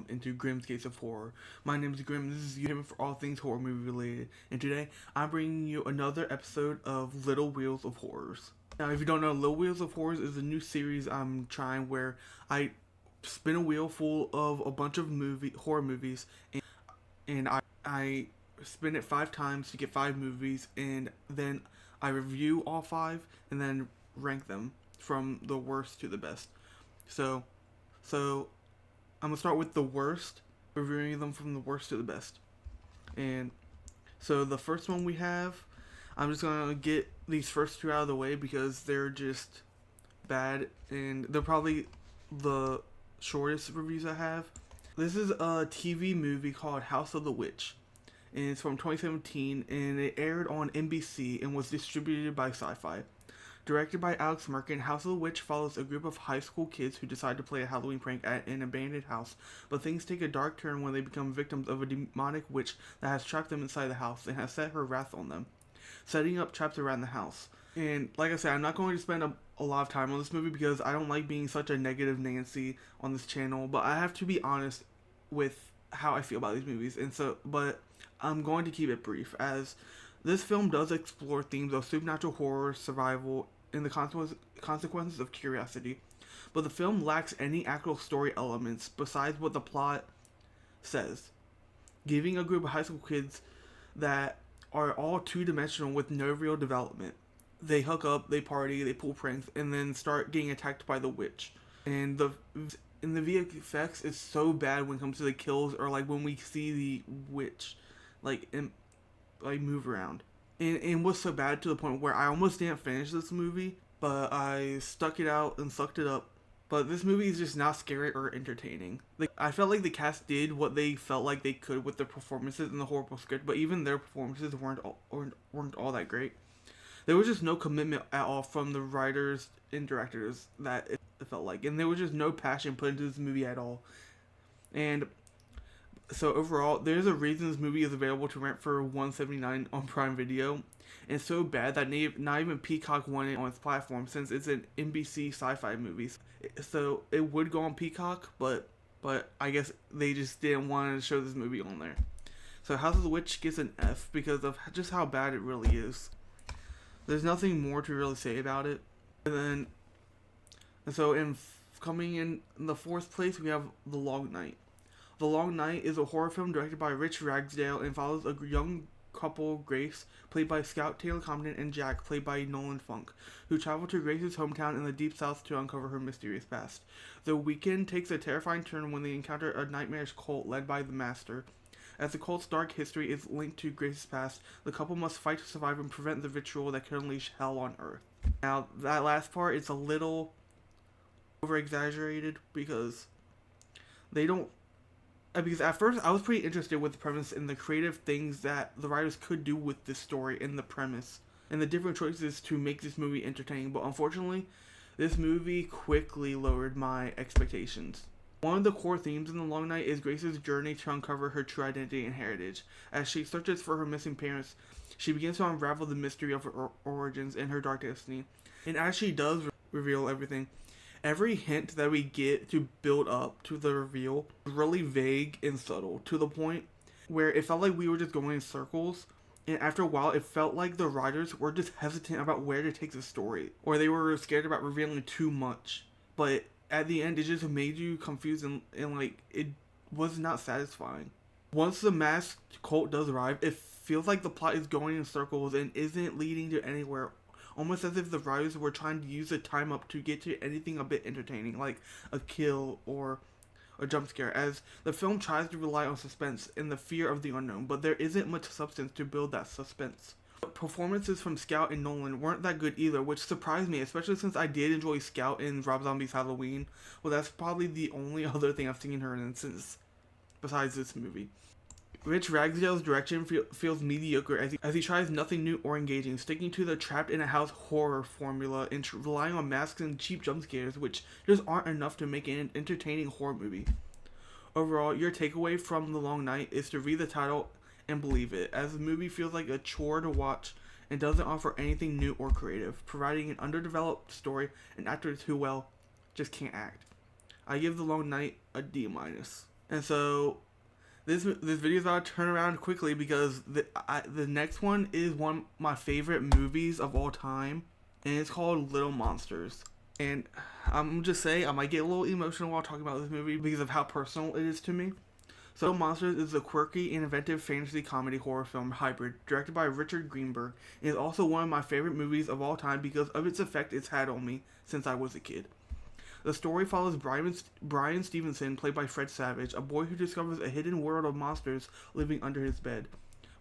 jump into Grimm's Case of Horror. My name is Grimm, this is YouTube for all things horror movie related, and today I'm bringing you another episode of Little Wheels of Horrors. Now, if you don't know, Little Wheels of Horrors is a new series I'm trying where I spin a wheel full of a bunch of horror movies, and I spin it 5 times to get 5 movies, and then I review all 5 and then rank them from the worst to the best. So I'm gonna start with the worst, reviewing them from the worst to the best. And so the first one we have, I'm just gonna get these first 2 out of the way because they're just bad and they're probably the shortest reviews I have. This is a TV movie called House of the Witch, and it's from 2017, and it aired on NBC and was distributed by Sci-Fi. Directed by Alex Merkin, House of the Witch follows a group of high school kids who decide to play a Halloween prank at an abandoned house, but things take a dark turn when they become victims of a demonic witch that has trapped them inside the house and has set her wrath on them, setting up traps around the house. And like I said, I'm not going to spend a lot of time on this movie because I don't like being such a negative Nancy on this channel, but I have to be honest with how I feel about these movies, but I'm going to keep it brief, as this film does explore themes of supernatural horror, survival, and the consequences of curiosity, but the film lacks any actual story elements besides what the plot says, giving a group of high school kids that are all two-dimensional with no real development. They hook up, they party, they pull pranks, and then start getting attacked by the witch. And the VFX is so bad when it comes to the kills, or like when we see the witch move around. And was so bad to the point where I almost didn't finish this movie, but I stuck it out and sucked it up. But this movie is just not scary or entertaining. I felt like the cast did what they felt like they could with their performances and the horrible script, but even their performances weren't all that great. There was just no commitment at all from the writers and directors that it felt like, and there was just no passion put into this movie at all. And so overall, there's a reason this movie is available to rent for $179 on Prime Video. And it's so bad that not even Peacock won it on its platform, since it's an NBC Sci-Fi movie. So it would go on Peacock, but I guess they just didn't want to show this movie on there. So House of the Witch gets an F because of just how bad it really is. There's nothing more to really say about it. Coming in the 4th place, we have The Long Night. The Long Night is a horror film directed by Rich Ragsdale and follows a young couple, Grace, played by Scout Taylor-Compton, and Jack, played by Nolan Funk, who travel to Grace's hometown in the Deep South to uncover her mysterious past. The weekend takes a terrifying turn when they encounter a nightmarish cult led by the Master. As the cult's dark history is linked to Grace's past, the couple must fight to survive and prevent the ritual that could unleash hell on Earth. Now, that last part is a little over-exaggerated because because at first I was pretty interested with the premise and the creative things that the writers could do with this story and the premise and the different choices to make this movie entertaining, but unfortunately, this movie quickly lowered my expectations. One of the core themes in The Long Night is Grace's journey to uncover her true identity and heritage. As she searches for her missing parents, she begins to unravel the mystery of her origins and her dark destiny. And as she does reveal everything, every hint that we get to build up to the reveal is really vague and subtle, to the point where it felt like we were just going in circles, and after a while it felt like the writers were just hesitant about where to take the story, or they were scared about revealing too much. But at the end, it just made you confused and it was not satisfying. Once the masked cult does arrive, it feels like the plot is going in circles and isn't leading to anywhere, almost as if the writers were trying to use the time up to get to anything a bit entertaining, like a kill or a jump scare, as the film tries to rely on suspense and the fear of the unknown, but there isn't much substance to build that suspense. Performances from Scout and Nolan weren't that good either, which surprised me, especially since I did enjoy Scout in Rob Zombie's Halloween. Well, that's probably the only other thing I've seen her in since, besides this movie. Rich Ragsdale's direction feels mediocre as he tries nothing new or engaging, sticking to the trapped in a house horror formula and relying on masks and cheap jump scares, which just aren't enough to make an entertaining horror movie. Overall, your takeaway from The Long Night is to read the title and believe it, as the movie feels like a chore to watch and doesn't offer anything new or creative, providing an underdeveloped story and actors who, well, just can't act. I give The Long Night a D-. And so this video is about to turn around quickly because the next one is one of my favorite movies of all time, and it's called Little Monsters. And I'm just saying I might get a little emotional while talking about this movie because of how personal it is to me. So Little Monsters is a quirky and inventive fantasy comedy horror film hybrid directed by Richard Greenberg. It is also one of my favorite movies of all time because of its effect it's had on me since I was a kid. The story follows Brian Stevenson, played by Fred Savage, a boy who discovers a hidden world of monsters living under his bed.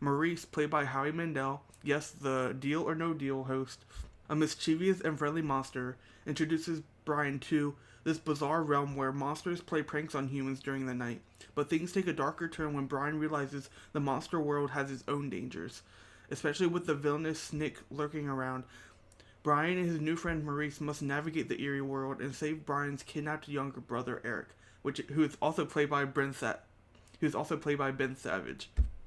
Maurice, played by Howie Mandel, yes, the Deal or No Deal host, a mischievous and friendly monster, introduces Brian to this bizarre realm where monsters play pranks on humans during the night. But things take a darker turn when Brian realizes the monster world has its own dangers, especially with the villainous Snick lurking around. Brian and his new friend Maurice must navigate the eerie world and save Brian's kidnapped younger brother Eric, who is also played by Ben Savage.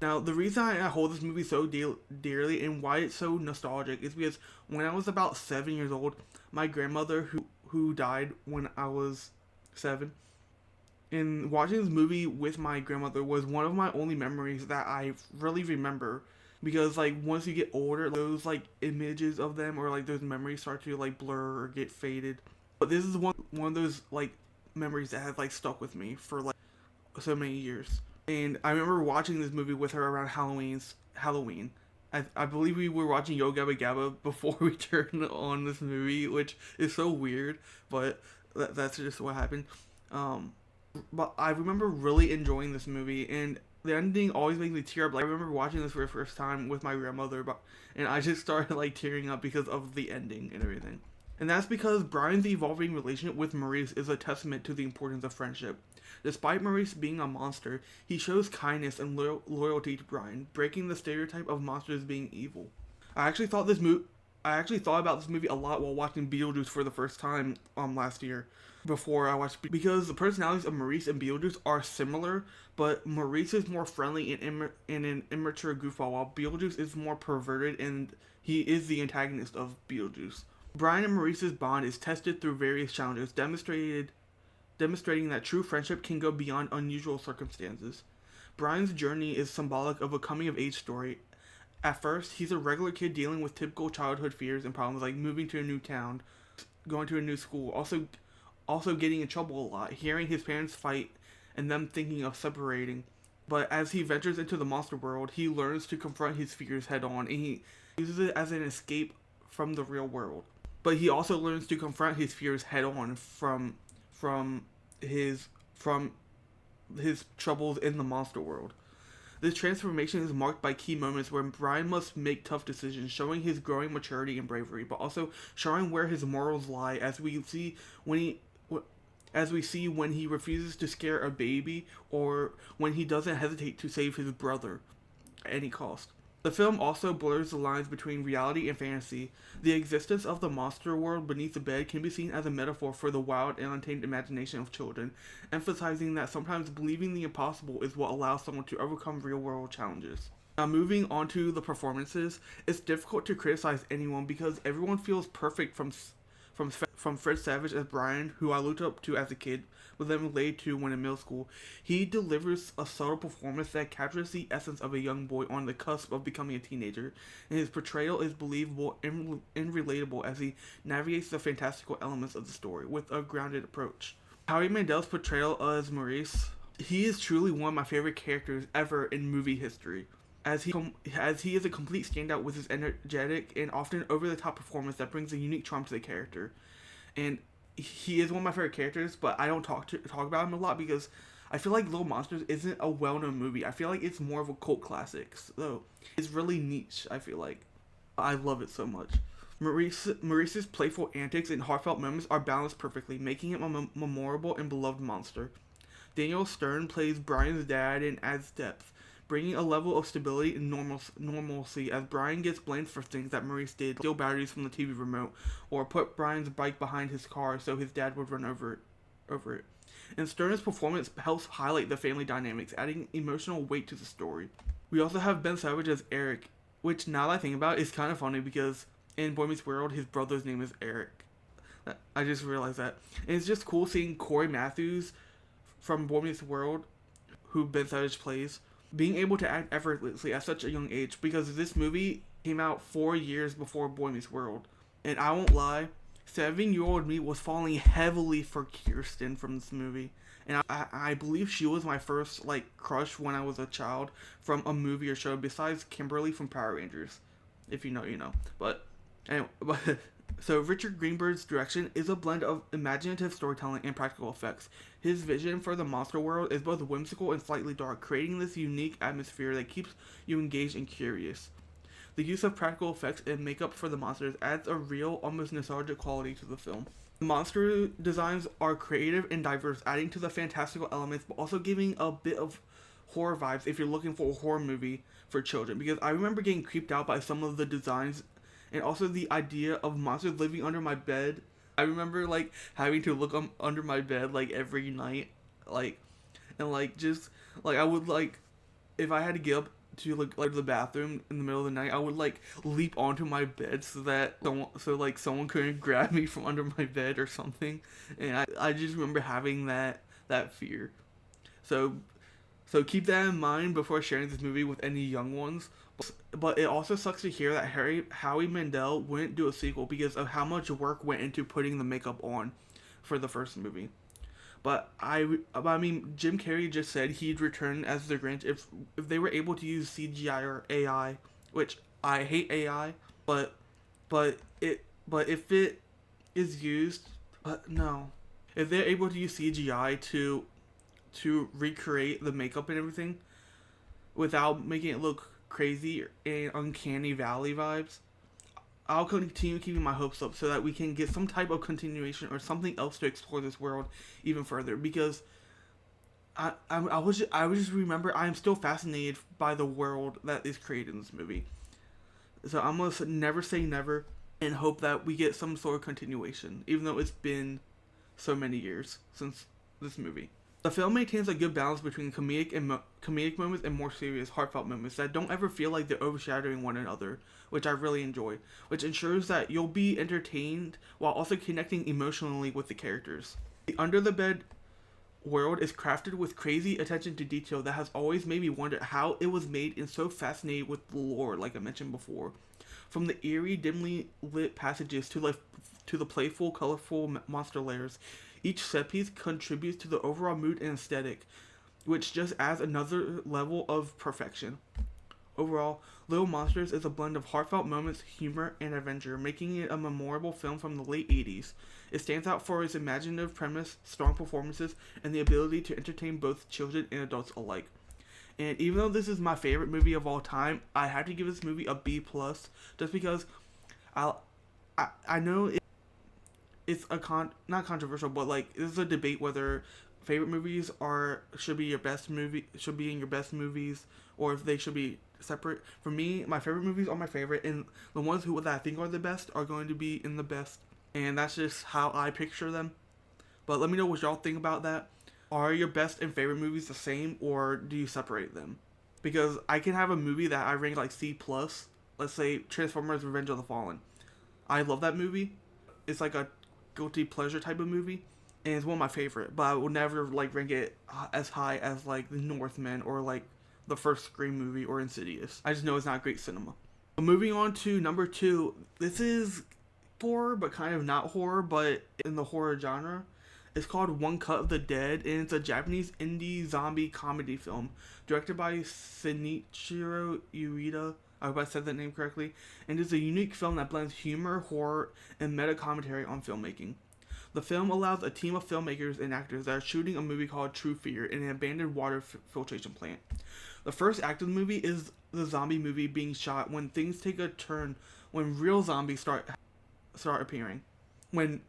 Now, the reason I hold this movie so dearly and why it's so nostalgic is because when I was about 7 years old, my grandmother, who died when I was 7, and watching this movie with my grandmother was one of my only memories that I really remember, because like once you get older, those like images of them or like those memories start to like blur or get faded. But this is one of those like memories that has like stuck with me for like so many years. And I remember watching this movie with her around Halloween. I believe we were watching Yo Gabba Gabba before we turned on this movie, which is so weird, but that's just what happened. But I remember really enjoying this movie, and the ending always makes me tear up. Like I remember watching this for the first time with my grandmother, and I just started like tearing up because of the ending and everything. And that's because Brian's evolving relationship with Maurice is a testament to the importance of friendship. Despite Maurice being a monster, he shows kindness and loyalty to Brian, breaking the stereotype of monsters being evil. I actually thought about this movie a lot while watching Beetlejuice for the first time last year. Before I watched, because the personalities of Maurice and Beetlejuice are similar, but Maurice is more friendly and an immature goofball, while Beetlejuice is more perverted and he is the antagonist of Beetlejuice. Brian and Maurice's bond is tested through various challenges, demonstrating that true friendship can go beyond unusual circumstances. Brian's journey is symbolic of a coming-of-age story. At first, he's a regular kid dealing with typical childhood fears and problems like moving to a new town, going to a new school, also getting in trouble a lot, hearing his parents fight, and them thinking of separating. But as he ventures into the monster world, he learns to confront his fears head on, and he uses it as an escape from the real world. But he also learns to confront his fears head on from his troubles in the monster world. This transformation is marked by key moments where Brian must make tough decisions, showing his growing maturity and bravery, but also showing where his morals lie, as we see when he refuses to scare a baby or when he doesn't hesitate to save his brother at any cost. The film also blurs the lines between reality and fantasy. The existence of the monster world beneath the bed can be seen as a metaphor for the wild and untamed imagination of children, emphasizing that sometimes believing the impossible is what allows someone to overcome real-world challenges. Now, moving on to the performances, it's difficult to criticize anyone because everyone feels perfect from Fred Savage as Brian, who I looked up to as a kid, but then related to when in middle school. He delivers a subtle performance that captures the essence of a young boy on the cusp of becoming a teenager, and his portrayal is believable and relatable as he navigates the fantastical elements of the story with a grounded approach. Howie Mandel's portrayal as Maurice, he is truly one of my favorite characters ever in movie history, as he is a complete standout with his energetic and often over-the-top performance that brings a unique charm to the character. And he is one of my favorite characters, but I don't talk about him a lot because I feel like Little Monsters isn't a well-known movie. I feel like it's more of a cult classic, so it's really niche, I feel like. I love it so much. Maurice's playful antics and heartfelt moments are balanced perfectly, making him a memorable and beloved monster. Daniel Stern plays Brian's dad and adds depth, bringing a level of stability and normalcy as Brian gets blamed for things that Maurice did, steal batteries from the TV remote, or put Brian's bike behind his car so his dad would run over it. And Stern's performance helps highlight the family dynamics, adding emotional weight to the story. We also have Ben Savage as Eric, which now that I think about it, is kind of funny because in Boy Meets World, his brother's name is Eric. I just realized that. And it's just cool seeing Corey Matthews from Boy Meets World who Ben Savage plays, being able to act effortlessly at such a young age, because this movie came out 4 years before Boy Meets World. And I won't lie, 7-year-old me was falling heavily for Kirsten from this movie. And I believe she was my first, like, crush when I was a child from a movie or show, besides Kimberly from Power Rangers. If you know, you know. But, anyway, so Richard Greenberg's direction is a blend of imaginative storytelling and practical effects. His vision for the monster world is both whimsical and slightly dark, creating this unique atmosphere that keeps you engaged and curious. The use of practical effects and makeup for the monsters adds a real, almost nostalgic quality to the film. The monster designs are creative and diverse, adding to the fantastical elements, but also giving a bit of horror vibes if you're looking for a horror movie for children. Because I remember getting creeped out by some of the designs, and also the idea of monsters living under my bed. I remember, like, having to look under my bed, like, every night, like, and, like, just, like, I would, like, if I had to get up to like the bathroom in the middle of the night, I would like leap onto my bed so that someone couldn't grab me from under my bed or something. And I just remember having that fear. So keep that in mind before sharing this movie with any young ones. But it also sucks to hear that Howie Mandel wouldn't do a sequel because of how much work went into putting the makeup on for the first movie. But I mean, Jim Carrey just said he'd return as the Grinch if they were able to use CGI or AI, which I hate AI, but if it is used, no, if they're able to use CGI to recreate the makeup and everything without making it look crazy and uncanny valley vibes, I'll continue keeping my hopes up so that we can get some type of continuation or something else to explore this world even further. Because I just remember I am still fascinated by the world that is created in this movie. So I'm gonna never say never and hope that we get some sort of continuation, even though it's been so many years since this movie. The film maintains a good balance between comedic moments and more serious, heartfelt moments that don't ever feel like they're overshadowing one another, which I really enjoy, which ensures that you'll be entertained while also connecting emotionally with the characters. The Under the Bed world is crafted with crazy attention to detail that has always made me wonder how it was made and so fascinated with the lore, like I mentioned before. From the eerie, dimly lit passages to the playful, colorful monster layers, each set piece contributes to the overall mood and aesthetic, which just adds another level of perfection. Overall, Little Monsters is a blend of heartfelt moments, humor, and adventure, making it a memorable film from the late 80s. It stands out for its imaginative premise, strong performances, and the ability to entertain both children and adults alike. And even though this is my favorite movie of all time, I had to give this movie a B+, just because I know it's not controversial, but like there's a debate whether favorite movies should be in your best movies, or if they should be separate. For me, my favorite movies are my favorite, and the ones that I think are the best are going to be in the best, and that's just how I picture them. But let me know what y'all think about that. Are your best and favorite movies the same, or do you separate them? Because I can have a movie that I rank like C+, let's say Transformers Revenge of the Fallen. I love that movie. It's like a guilty pleasure type of movie, and it's one of my favorite, but I will never like rank it as high as like The Northman or like the first Scream movie or Insidious. I just know it's not great cinema. But moving on to number 2, this is horror but kind of not horror, but in the horror genre. It's called One Cut of the Dead, and it's a Japanese indie zombie comedy film directed by Shinichiro Ueda. I hope I said that name correctly. And it's a unique film that blends humor, horror, and meta commentary on filmmaking. The film allows a team of filmmakers and actors that are shooting a movie called True Fear in an abandoned water filtration plant. The first act of the movie is the zombie movie being shot when things take a turn, when real zombies start appearing. When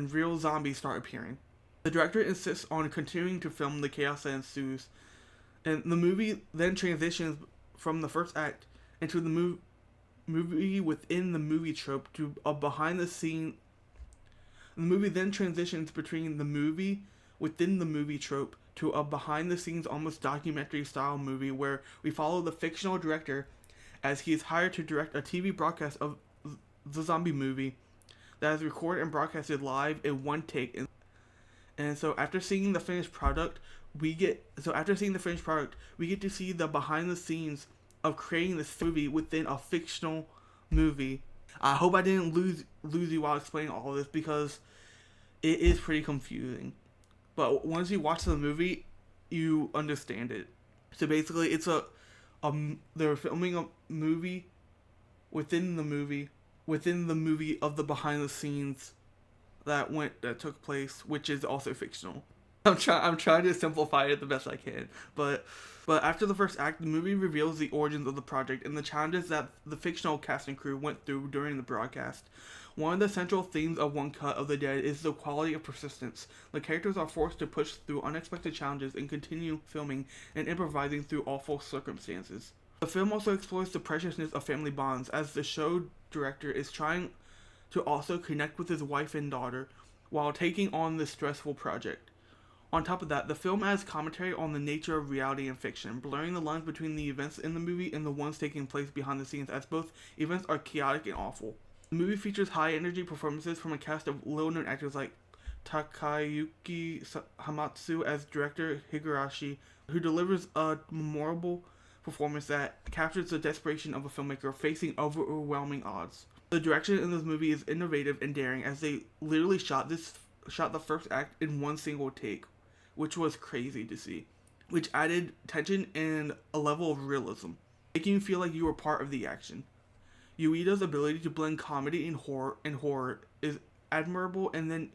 real zombies start appearing. The director insists on continuing to film the chaos that ensues, and the movie then transitions from the first act into the movie within the movie trope to a behind the scene. The movie then transitions between the movie within the movie trope to a behind the scenes almost documentary style movie where we follow the fictional director as he is hired to direct a TV broadcast of the zombie movie that is recorded and broadcasted live in one take, And so after seeing the finished product, we get to see the behind the scenes of creating this movie within a fictional movie. I hope I didn't lose you while explaining all of this because it is pretty confusing. But once you watch the movie, you understand it. So basically, it's they're filming a movie within the movie of the behind the scenes that took place, which is also fictional. I'm trying to simplify it the best I can, but after the first act, the movie reveals the origins of the project and the challenges that the fictional cast and crew went through during the broadcast. One of the central themes of One Cut of the Dead is the quality of persistence. The characters are forced to push through unexpected challenges and continue filming and improvising through awful circumstances. The film also explores the preciousness of family bonds, as the show director is trying to also connect with his wife and daughter while taking on this stressful project. On top of that, the film adds commentary on the nature of reality and fiction, blurring the lines between the events in the movie and the ones taking place behind the scenes, as both events are chaotic and awful. The movie features high-energy performances from a cast of little-known actors like Takayuki Hamatsu as director Higurashi, who delivers a memorable performance that captures the desperation of a filmmaker facing overwhelming odds. The direction in this movie is innovative and daring, as they literally shot the first act in one single take, which was crazy to see, which added tension and a level of realism, making you feel like you were part of the action. Ueda's ability to blend comedy and horror is admirable, and then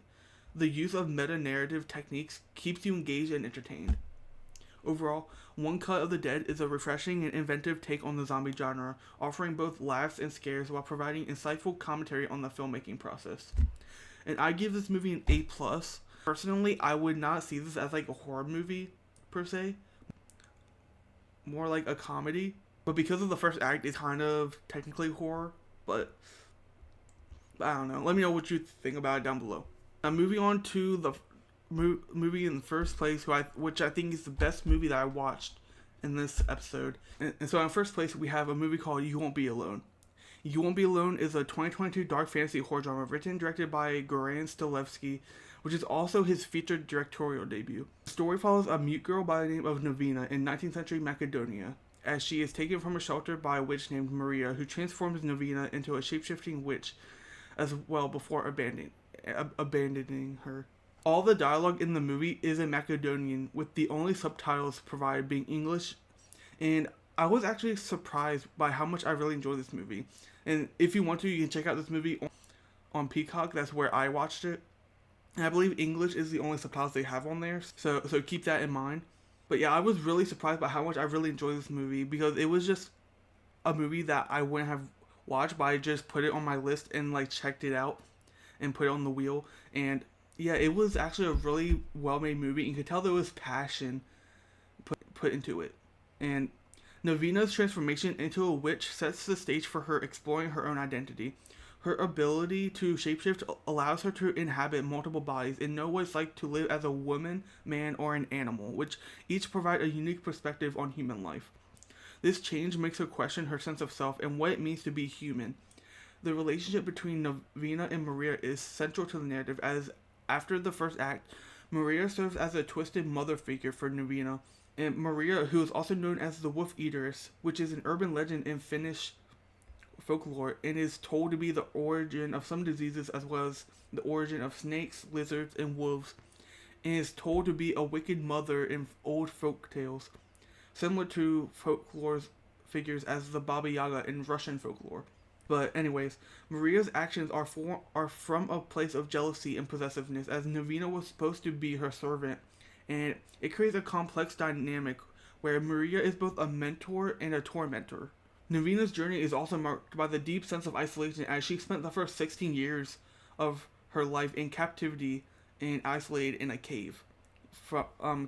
the use of meta-narrative techniques keeps you engaged and entertained. Overall, One Cut of the Dead is a refreshing and inventive take on the zombie genre, offering both laughs and scares while providing insightful commentary on the filmmaking process. And I give this movie an A+. Personally, I would not see this as like a horror movie, per se. More like a comedy. But because of the first act, it's kind of technically horror. But I don't know. Let me know what you think about it down below. Now, moving on to the movie in the first place, which I think is the best movie that I watched in this episode. And so in first place, we have a movie called You Won't Be Alone. You Won't Be Alone is a 2022 dark fantasy horror drama written and directed by Goran Stilevsky, which is also his featured directorial debut. The story follows a mute girl by the name of Novina in 19th century Macedonia, as she is taken from a shelter by a witch named Maria, who transforms Novina into a shape-shifting witch as well before abandoning her. All the dialogue in the movie is in Macedonian, with the only subtitles provided being English, and I was actually surprised by how much I really enjoyed this movie. And if you want to, you can check out this movie on Peacock. That's where I watched it. And I believe English is the only subtitles they have on there, so keep that in mind. But yeah, I was really surprised by how much I really enjoyed this movie, because it was just a movie that I wouldn't have watched, but I just put it on my list and like checked it out and put it on the wheel. And yeah, it was actually a really well-made movie. You could tell there was passion put into it. And Novina's transformation into a witch sets the stage for her exploring her own identity. Her ability to shapeshift allows her to inhabit multiple bodies and know what it's like to live as a woman, man, or an animal, which each provide a unique perspective on human life. This change makes her question her sense of self and what it means to be human. The relationship between Novina and Maria is central to the narrative, as after the first act, Maria serves as a twisted mother figure for Novina, and Maria, who is also known as the Wolf Eateress, which is an urban legend in Finnish folklore and is told to be the origin of some diseases as well as the origin of snakes, lizards, and wolves, and is told to be a wicked mother in old folk tales, similar to folklore figures as the Baba Yaga in Russian folklore. But anyways, Maria's actions are from a place of jealousy and possessiveness, as Novina was supposed to be her servant, and it creates a complex dynamic where Maria is both a mentor and a tormentor. Novina's journey is also marked by the deep sense of isolation, as she spent the first 16 years of her life in captivity and isolated in a cave,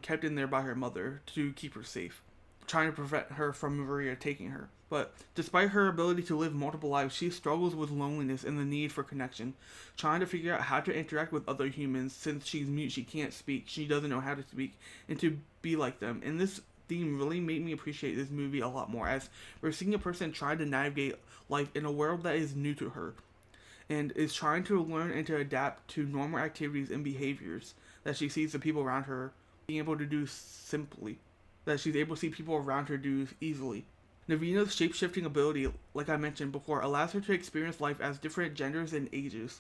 kept in there by her mother to keep her safe, trying to prevent her from Maria taking her. But despite her ability to live multiple lives, she struggles with loneliness and the need for connection, trying to figure out how to interact with other humans. Since she's mute, she can't speak, she doesn't know how to speak, and to be like them. And this theme really made me appreciate this movie a lot more, as we're seeing a person trying to navigate life in a world that is new to her, and is trying to learn and to adapt to normal activities and behaviors that she sees the people around her being able to do simply, that she's able to see people around her do easily. Naveena's shape-shifting ability, like I mentioned before, allows her to experience life as different genders and ages.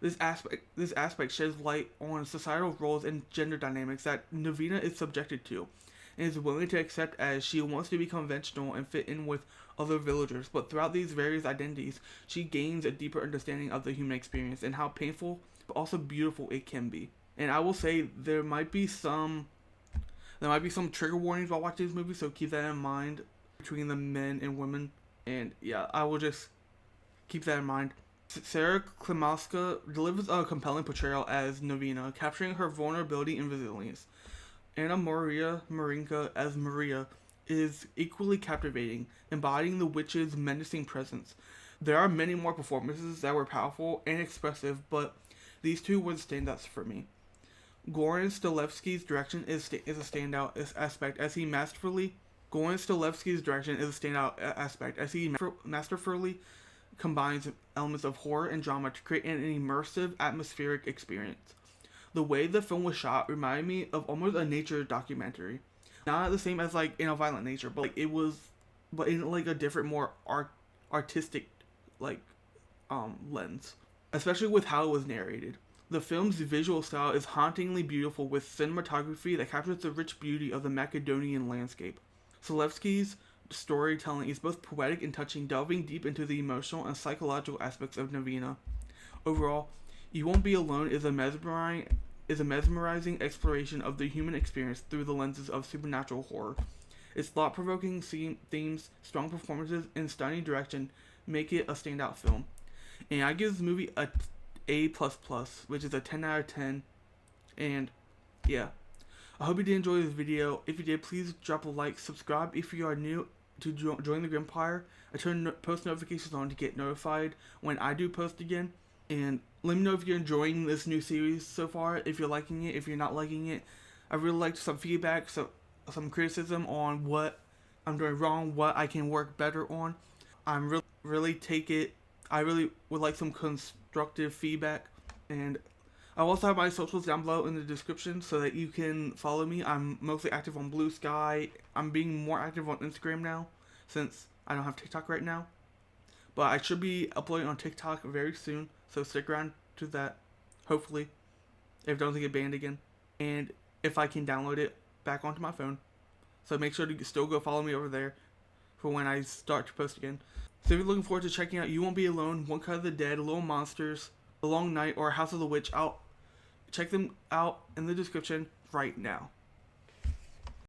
This aspect sheds light on societal roles and gender dynamics that Naveena is subjected to, and is willing to accept as she wants to be conventional and fit in with other villagers. But throughout these various identities, she gains a deeper understanding of the human experience and how painful but also beautiful it can be. And I will say there might be some trigger warnings while watching this movie, so keep that in mind between the men and women. And yeah, I will just keep that in mind. Sarah Klimovska delivers a compelling portrayal as Naveena, capturing her vulnerability and resilience. Anna Maria Marinka as Maria is equally captivating, embodying the witch's menacing presence. There are many more performances that were powerful and expressive, but these two were the standouts for me. Goran Stilevsky's direction is a standout aspect as he masterfully masterfully combines elements of horror and drama to create an immersive, atmospheric experience. The way the film was shot reminded me of almost a nature documentary. Not the same as like in a violent nature, but but in like a different, more artistic like lens. Especially with how it was narrated. The film's visual style is hauntingly beautiful with cinematography that captures the rich beauty of the Macedonian landscape. Selevsky's storytelling is both poetic and touching, delving deep into the emotional and psychological aspects of Naveena. Overall, You Won't Be Alone is a mesmerizing exploration of the human experience through the lenses of supernatural horror. Its thought-provoking themes, strong performances, and stunning direction make it a standout film. And I give this movie a A++, which is a 10 out of 10. And yeah, I hope you did enjoy this video. If you did, please drop a like, subscribe if you are new to join the Grimpire. I turn post notifications on to get notified when I do post again. And let me know if you're enjoying this new series so far, if you're liking it, if you're not liking it. I really like some feedback, some criticism on what I'm doing wrong, what I can work better on. I really would like some constructive feedback. And I'll also have my socials down below in the description so that you can follow me. I'm mostly active on Blue Sky. I'm being more active on Instagram now since I don't have TikTok right now. But I should be uploading on TikTok very soon, so stick around to that, hopefully, if it doesn't get banned again. And if I can download it back onto my phone. So make sure to still go follow me over there for when I start to post again. So if you're looking forward to checking out You Won't Be Alone, One Cut of the Dead, Little Monsters, The Long Night, or House of the Witch, check them out in the description right now.